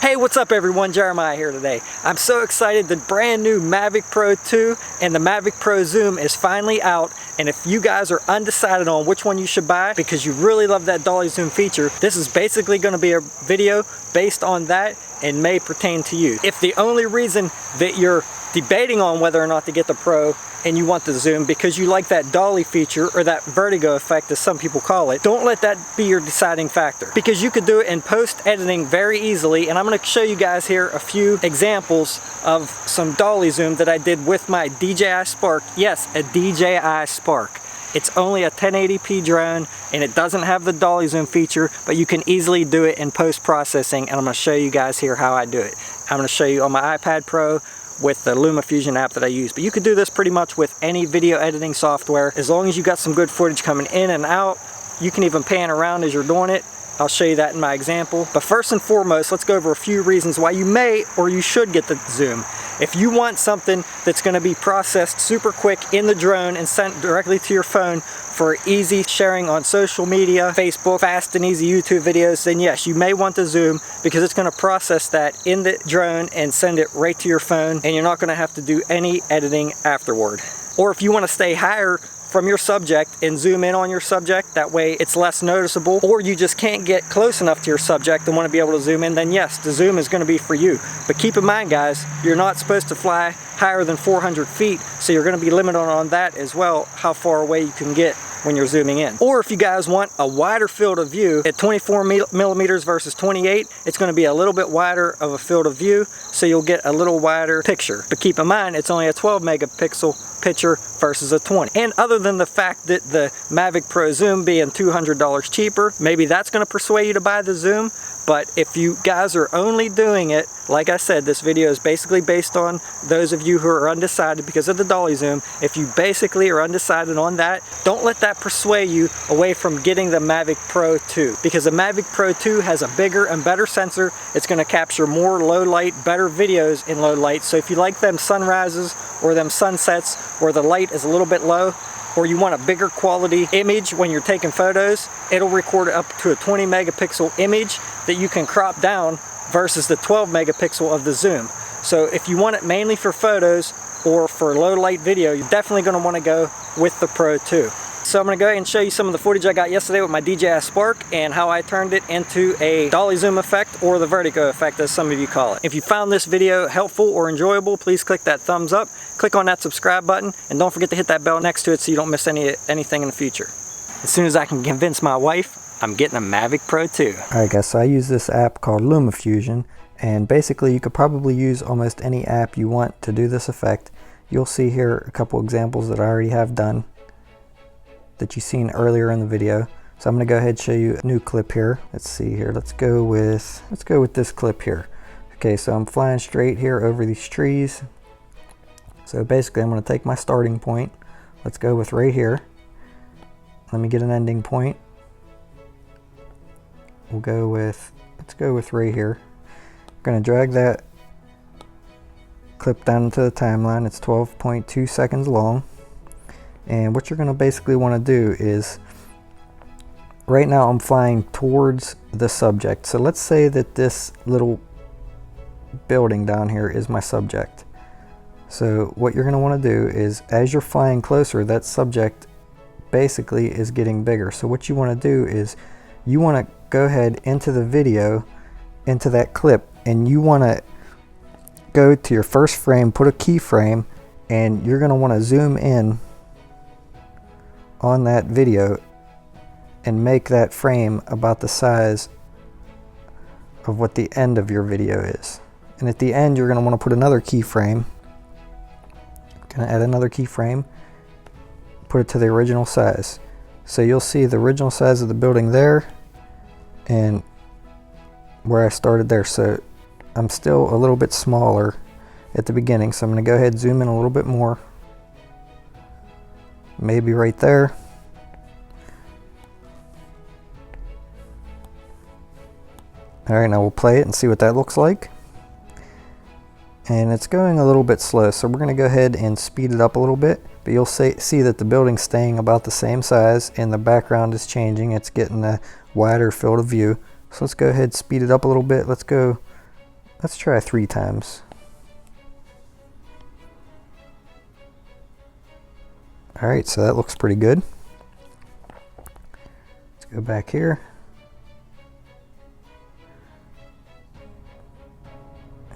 Hey, what's up everyone? Jeremiah here today. I'm so excited. The brand new Mavic Pro 2 and the Mavic Pro Zoom is finally out. And if you guys are undecided on which one you should buy because you really love that Dolly zoom feature, this is basically going to be a video based on that and may pertain to you. If the only reason that you're debating on whether or not to get the Pro and you want the zoom because you like that Dolly feature or that vertigo effect as some people call it, don't let that be your deciding factor, because you could do it in post editing very easily. And I'm going to show you guys here a few examples of some Dolly zoom that I did with my DJI Spark. Yes, a DJI Spark. It's only a 1080p drone and it doesn't have the Dolly zoom feature, but you can easily do it in post processing, and I'm going to show you guys here how I do it. I'm going to show you on my iPad Pro with the LumaFusion app that I use. But you could do this pretty much with any video editing software. As long as you got some good footage coming in and out, you can even pan around as you're doing it. I'll show you that in my example. But first and foremost, let's go over a few reasons why you may or you should get the zoom. If you want something that's going to be processed super quick in the drone and sent directly to your phone for easy sharing on social media, Facebook, fast and easy YouTube videos, then yes, you may want the zoom because it's going to process that in the drone and send it right to your phone, and you're not going to have to do any editing afterward. Or if you want to stay higher from your subject and zoom in on your subject, that way it's less noticeable, or you just can't get close enough to your subject and want to be able to zoom in, then yes, the zoom is going to be for you. But keep in mind guys, you're not supposed to fly higher than 400 feet, so you're going to be limited on that as well, how far away you can get when you're zooming in. Or if you guys want a wider field of view, at 24 millimeters versus 28, it's going to be a little bit wider of a field of view, so you'll get a little wider picture. But keep in mind, it's only a 12 megapixel picture versus a 20. And other than the fact that the Mavic Pro Zoom being $200 cheaper, maybe that's going to persuade you to buy the zoom. But if you guys are only doing it, like I said, this video is basically based on those of you who are undecided because of the Dolly zoom. If you basically are undecided on that, don't let that persuade you away from getting the Mavic Pro 2, because the Mavic Pro 2 has a bigger and better sensor. It's going to capture more low light, better videos in low light. So if you like them sunrises or them sunsets where the light is a little bit low, or you want a bigger quality image when you're taking photos, it'll record up to a 20 megapixel image that you can crop down versus the 12 megapixel of the zoom. So if you want it mainly for photos or for low light video, you're definitely going to want to go with the Pro 2. So I'm going to go ahead and show you some of the footage I got yesterday with my DJI Spark and how I turned it into a Dolly zoom effect, or the vertigo effect as some of you call it. If you found this video helpful or enjoyable, please click that thumbs up, click on that subscribe button, and don't forget to hit that bell next to it so you don't miss anything in the future. As soon as I can convince my wife, I'm getting a Mavic Pro 2. Alright guys, so I use this app called LumaFusion, and basically you could probably use almost any app you want to do this effect. You'll see here a couple examples that I already have done that you've seen earlier in the video. So I'm going to go ahead and show you a new clip here. Let's see here. Let's go with this clip here. Okay, so I'm flying straight here over these trees. So basically I'm going to take my starting point. Let's go with right here. Let me get an ending point. Let's go with right here. I'm going to drag that clip down into the timeline. It's 12.2 seconds long. And what you're going to basically want to do is, right now I'm flying towards the subject. So let's say that this little building down here is my subject. So what you're going to want to do is, as you're flying closer, that subject basically is getting bigger. So what you want to do is, you want to go ahead into the video, into that clip, and you want to go to your first frame, put a keyframe, and you're going to want to zoom in on that video and make that frame about the size of what the end of your video is. And at the end you're going to want to put another keyframe. Going to add another keyframe, put it to the original size. So you'll see the original size of the building there and where I started there. So I'm still a little bit smaller at the beginning, so I'm going to go ahead and zoom in a little bit more. Maybe right there. Alright, now we'll play it and see what that looks like. And it's going a little bit slow, so we're going to go ahead and speed it up a little bit. But you'll see that the building's staying about the same size and the background is changing. It's getting a wider field of view. So let's go ahead and speed it up a little bit. Let's go Let's try 3 times. Alright, so that looks pretty good. Let's go back here.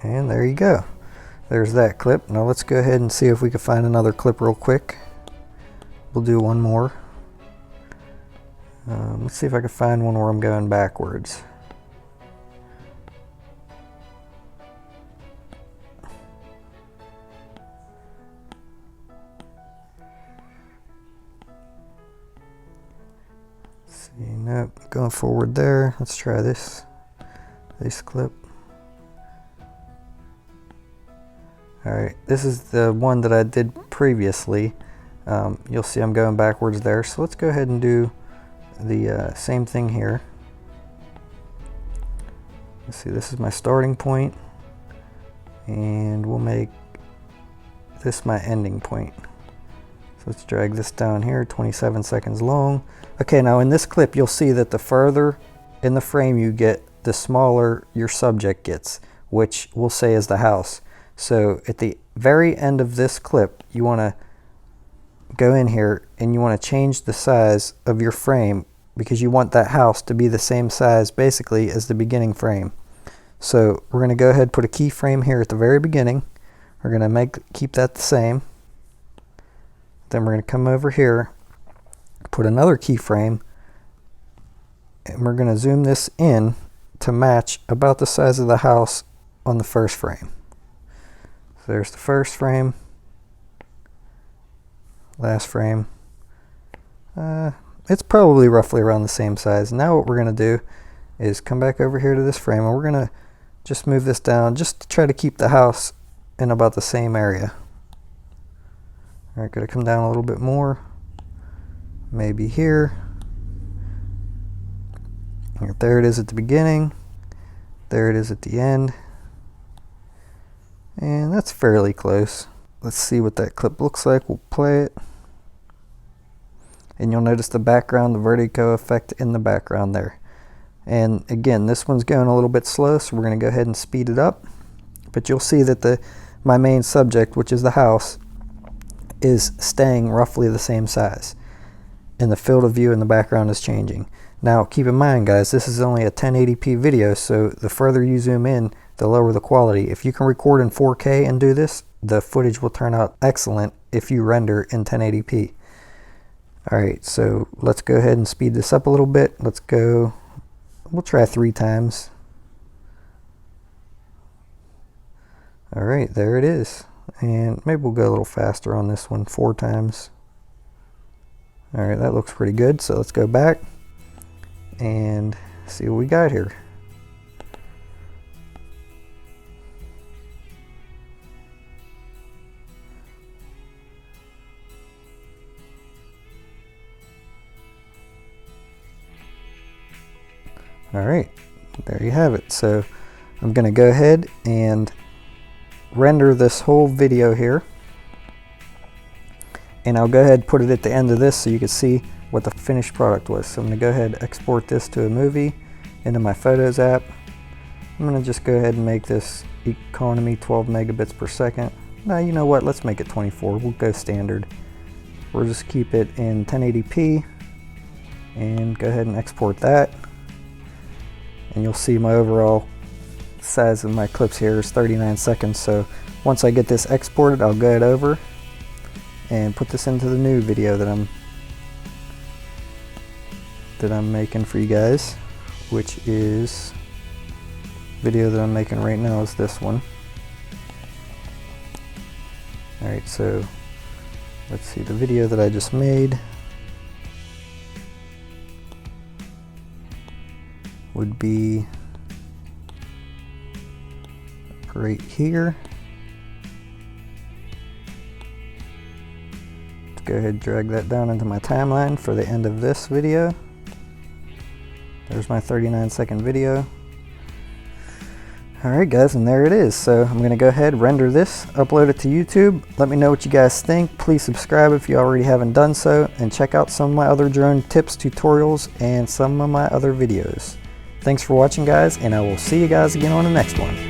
And there you go. There's that clip. Now let's go ahead and see if we can find another clip real quick. We'll do one more. Let's see if I can find one where I'm going backwards. See, nope, going forward there. Let's try this clip. Alright, this is the one that I did previously. You'll see I'm going backwards there, so let's go ahead and do the same thing here. Let's see, this is my starting point, and we'll make this my ending point. So let's drag this down here, 27 seconds long. Okay, now in this clip you'll see that the further in the frame you get, the smaller your subject gets, which we'll say is the house. So at the very end of this clip, you want to go in here and you want to change the size of your frame, because you want that house to be the same size basically as the beginning frame. So we're going to go ahead and put a keyframe here at the very beginning. We're going to keep that the same. Then we're going to come over here, put another keyframe, and we're going to zoom this in to match about the size of the house on the first frame. So there's the first frame, last frame. It's probably roughly around the same size. Now what we're going to do is come back over here to this frame, and we're going to just move this down just to try to keep the house in about the same area. Alright, going to come down a little bit more, maybe here. There it is at the beginning, there it is at the end, and that's fairly close. Let's see what that clip looks like. We'll play it, and you'll notice the background, the vertigo effect in the background there. And again, this one's going a little bit slow, so we're going to go ahead and speed it up. But you'll see that my main subject, which is the house, is staying roughly the same size, and the field of view in the background is changing. Now keep in mind guys, this is only a 1080p video, so the further you zoom in, the lower the quality. If you can record in 4K and do this, the footage will turn out excellent if you render in 1080p. Alright, so let's go ahead and speed this up a little bit. We'll try 3 times. Alright, there it is. And maybe we'll go a little faster on this one, 4 times. Alright, that looks pretty good. So let's go back and see what we got here. Alright, there you have it. So I'm going to go ahead and render this whole video here, and I'll go ahead and put it at the end of this so you can see what the finished product was. So I'm going to go ahead and export this to a movie into my Photos app. I'm going to just go ahead and make this economy 12 megabits per second. Now you know what, let's make it 24. We'll go standard. We'll just keep it in 1080p and go ahead and export that, and you'll see my overall size of my clips here is 39 seconds. So once I get this exported, I'll go over and put this into the new video that I'm making for you guys, which is video that I'm making right now is this one. Alright, so let's see, the video that I just made would be right here. Let's go ahead and drag that down into my timeline for the end of this video. There's my 39-second video. Alright guys, and there it is. So I'm going to go ahead, render this, upload it to YouTube. Let me know what you guys think. Please subscribe if you already haven't done so, and check out some of my other drone tips, tutorials, and some of my other videos. Thanks for watching guys, and I will see you guys again on the next one.